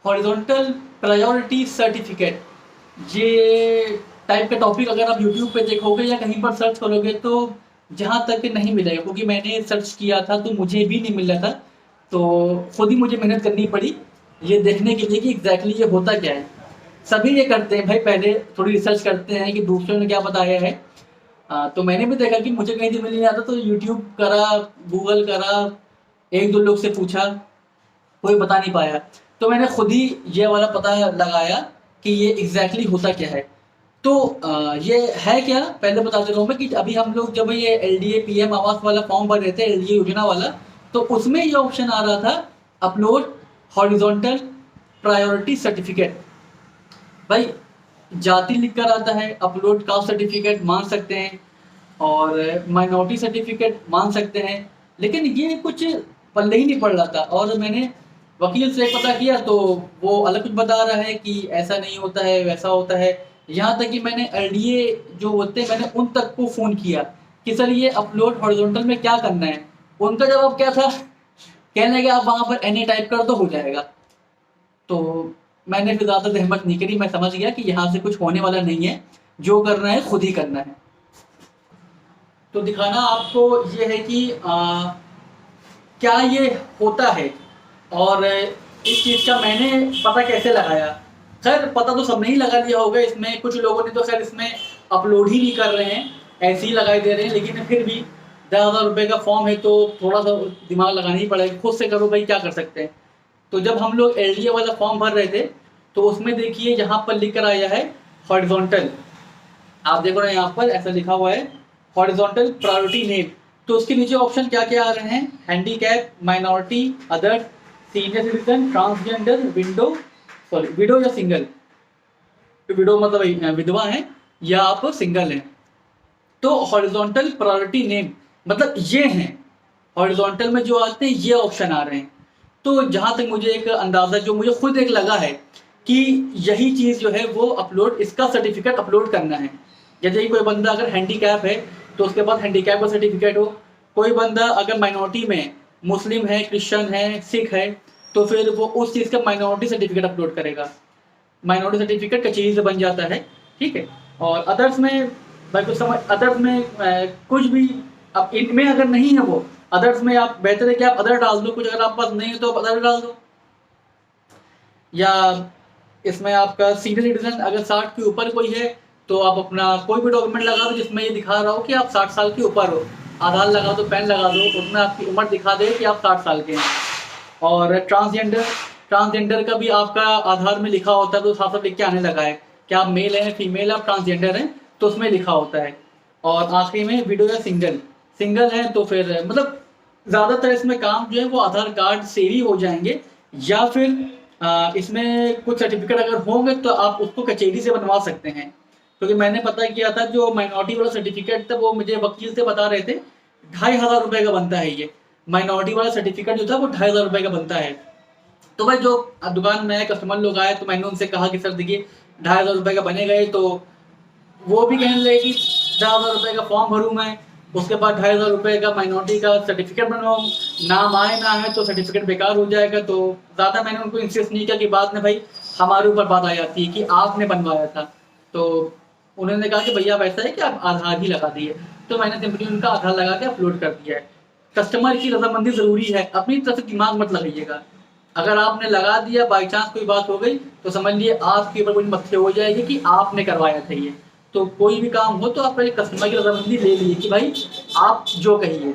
Horizontal priority certificate, ये type का topic अगर आप यूट्यूब पे देखोगे या कहीं पर सर्च करोगे तो जहाँ तक नहीं मिलेगा, क्योंकि मैंने सर्च किया था तो मुझे भी नहीं मिल रहा था। तो खुद ही मुझे मेहनत करनी पड़ी ये देखने के लिए कि एग्जैक्टली ये होता क्या है। सभी ये करते हैं भाई, पहले थोड़ी रिसर्च करते हैं कि दूसरों ने क्या बताया है। तो मैंने भी देखा कि मुझे कहीं से मिल नहीं आता तो यूट्यूब करा, गूगल करा, एक दो लोग से पूछा, कोई बता नहीं पाया। तो मैंने खुद ही ये वाला पता लगाया कि ये एग्जैक्टली होता क्या है। तो ये है क्या, पहले बता दे रहा हूँ मैं कि अभी हम लोग जब ये एलडीए पीएम आवास वाला फॉर्म भर रहे थे, एलडीए योजना वाला, तो उसमें ये ऑप्शन आ रहा था अपलोड हॉरिजॉन्टल प्रायोरिटी सर्टिफिकेट। भाई जाति लिख कर आता है, अपलोड कास्ट सर्टिफिकेट मान सकते हैं और माइनॉरिटी सर्टिफिकेट मान सकते हैं, लेकिन ये कुछ पल्ले ही नहीं पड़ रहा था। और मैंने वकील से पता किया तो वो अलग कुछ बता रहा है कि ऐसा नहीं होता है, वैसा होता है। यहाँ तक कि मैंने एलडीए जो होते हैं, मैंने उन तक को फ़ोन किया कि सर ये अपलोड हॉरिजॉन्टल में क्या करना है। उनका जवाब क्या था, कहने लगे आप वहाँ पर एनए टाइप कर दो हो जाएगा। तो मैंने फिर ज़्यादा जहमत नहीं करी, मैं समझ गया कि यहाँ से कुछ होने वाला नहीं है, जो करना है खुद ही करना है। तो दिखाना आपको ये है कि क्या ये होता है और इस चीज़ का मैंने पता कैसे लगाया। खैर पता तो सबने ही लगा लिया होगा, इसमें कुछ लोगों ने तो खैर इसमें अपलोड ही नहीं कर रहे हैं, ऐसे ही लगाई दे रहे हैं, लेकिन फिर भी 10,000 रुपये का फॉर्म है तो थोड़ा सा दिमाग लगाना ही पड़ेगा, खुद से करो भाई, क्या कर सकते हैं। तो जब हम लोग एलडीए वाला फॉर्म भर रहे थे तो उसमें देखिए यहाँ पर लिख कर आया है हॉरिजॉन्टल, आप देखो ना यहाँ पर ऐसा लिखा हुआ है हॉरिजॉन्टल प्रायोरिटी नेम। तो उसके नीचे ऑप्शन क्या क्या आ रहे हैं, handicap, minority, other, senior citizen, transgender, window या सिंगल। तो विडो मतलब विधवा है या आप सिंगल हैं। तो हॉरिजॉन्टल प्रायोरिटी नेम मतलब ये हैं, हॉरिजॉन्टल में जो आते हैं ये ऑप्शन आ रहे हैं। तो जहाँ तक मुझे एक अंदाज़ा जो मुझे खुद एक लगा है कि यही चीज़ जो है वो अपलोड, इसका सर्टिफिकेट अपलोड करना है। जैसे कि कोई बंदा अगर हैंडीकैप है तो उसके पास हैंडीकैप का सर्टिफिकेट हो, कोई बंदा अगर माइनॉरिटी में मुस्लिम है, क्रिश्चियन है, सिख है, तो फिर वो उस चीज़ का माइनॉरिटी सर्टिफिकेट अपलोड करेगा। माइनॉरिटी सर्टिफिकेट कचेरी से बन जाता है, ठीक है। और अदर्स में भाई कुछ समझ, अदर्स में कुछ भी, अब इनमें अगर नहीं है वो अदर्स में, आप बेहतर है कि आप अदर डाल दो, कुछ अगर आप पास नहीं है तो आप अदर डाल दो। या इसमें आपका सीनियर सिटीजन अगर 60 के ऊपर कोई है तो आप अपना कोई भी डॉक्यूमेंट लगा दो जिसमें ये दिखा रहा हो कि आप 60 साल के ऊपर हो, आधार लगा दो, पैन लगा दो, उसमें आपकी उम्र दिखा दे कि आप 60 साल के हैं। और ट्रांसजेंडर, ट्रांसजेंडर का भी आपका आधार में लिखा होता है तो साफ साफ लिख के आने लगा है कि आप मेल हैं, फीमेल, आप ट्रांसजेंडर हैं, तो उसमें लिखा होता है। और आखिरी में विडो या सिंगल, सिंगल है तो फिर मतलब ज़्यादातर इसमें काम जो है वो आधार कार्ड से ही हो जाएंगे, या फिर इसमें कुछ सर्टिफिकेट अगर होंगे तो आप उसको कचहरी से बनवा सकते हैं। क्योंकि मैंने पता किया था जो माइनॉरिटी वाला सर्टिफिकेट था वो मुझे वकील से बता रहे थे 2,500 रुपये का बनता है। ये माइनॉरिटी वाला सर्टिफिकेट जो था वो 2,500 रुपये का बनता है। तो भाई जो दुकान में कस्टमर लोग आए तो मैंने उनसे कहा कि सर देखिए 2,500 रुपये का बने गए, तो वो भी कहने लगे कि 10,000 रुपये का फॉर्म भरूँ मैं, उसके बाद 2,500 रुपये का माइनॉरिटी का सर्टिफिकेट बनवाऊँ, नाम आए ना आए तो सर्टिफिकेट बेकार हो जाएगा। तो ज़्यादा मैंने उनको इंसिस्ट नहीं किया कि बाद में भाई हमारे ऊपर बात आ जाती है कि आपने बनवाया था। तो उन्होंने कहा कि भैया अब ऐसा है कि आप आधार ही लगा दिए, तो मैंने सिंपली उनका आधार लगा के अपलोड कर दिया है। कस्टमर की रजामंदी ज़रूरी है, अपनी तरफ से दिमाग मत लगाइएगा। अगर आपने लगा दिया, बाई चांस कोई बात हो गई तो समझ लिए आपके ऊपर कोई मत्थे हो जाएगी कि आपने करवाया था ये। तो कोई भी काम हो तो आप पहले कस्टमर की रजामंदी ले लीजिए कि भाई आप जो कहिए।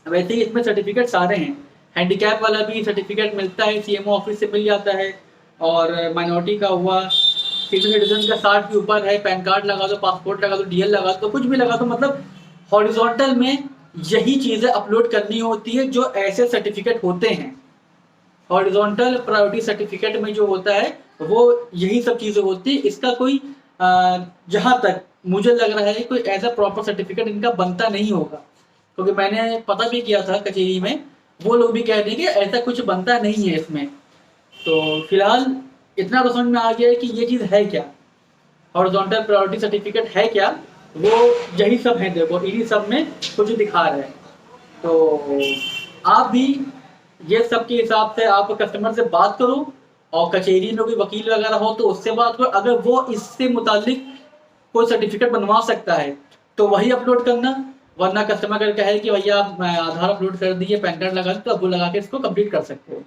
वैसे ही इसमें सर्टिफिकेट सारे हैं, हैंडीकैप वाला भी सर्टिफिकेट मिलता है, सीएमओ ऑफिस से मिल जाता है। और माइनॉरिटी का हुआ, सीनियर सिटीजन का 60 के ऊपर है, पैन कार्ड लगा दो, पासपोर्ट लगा दो, डीएल लगा दो, कुछ भी लगा दो। मतलब हॉरिजॉन्टल में यही चीज़ें अपलोड करनी होती है जो ऐसे सर्टिफिकेट होते हैं। हॉरिजॉन्टल प्रायोरिटी सर्टिफिकेट में जो होता है वो यही सब चीज़ें होती है। इसका कोई जहाँ तक मुझे लग रहा है कोई ऐसा प्रॉपर सर्टिफिकेट इनका बनता नहीं होगा, क्योंकि मैंने पता भी किया था कचहरी में, वो लोग भी कह रहे हैं कि ऐसा कुछ बनता नहीं है इसमें। तो फिलहाल इतना तो समझ में आ गया है कि ये चीज़ है क्या, हॉरिजॉन्टल प्रायोरिटी सर्टिफिकेट है क्या। वो यही सब है, देखो इन्हीं सब में कुछ दिखा रहे हैं। तो आप भी ये सब के हिसाब से आप कस्टमर से बात करो और कचहरी में कोई वकील वगैरह हो तो उससे बात करो। अगर वो इससे मुतालिक कोई सर्टिफिकेट बनवा सकता है तो वही अपलोड करना, वरना कस्टमर अगर कहे कि भैया आप आधार अपलोड कर दिए, पैन कार्ड लगा दिए, तो अब वो लगा के इसको कंप्लीट कर सकते हो।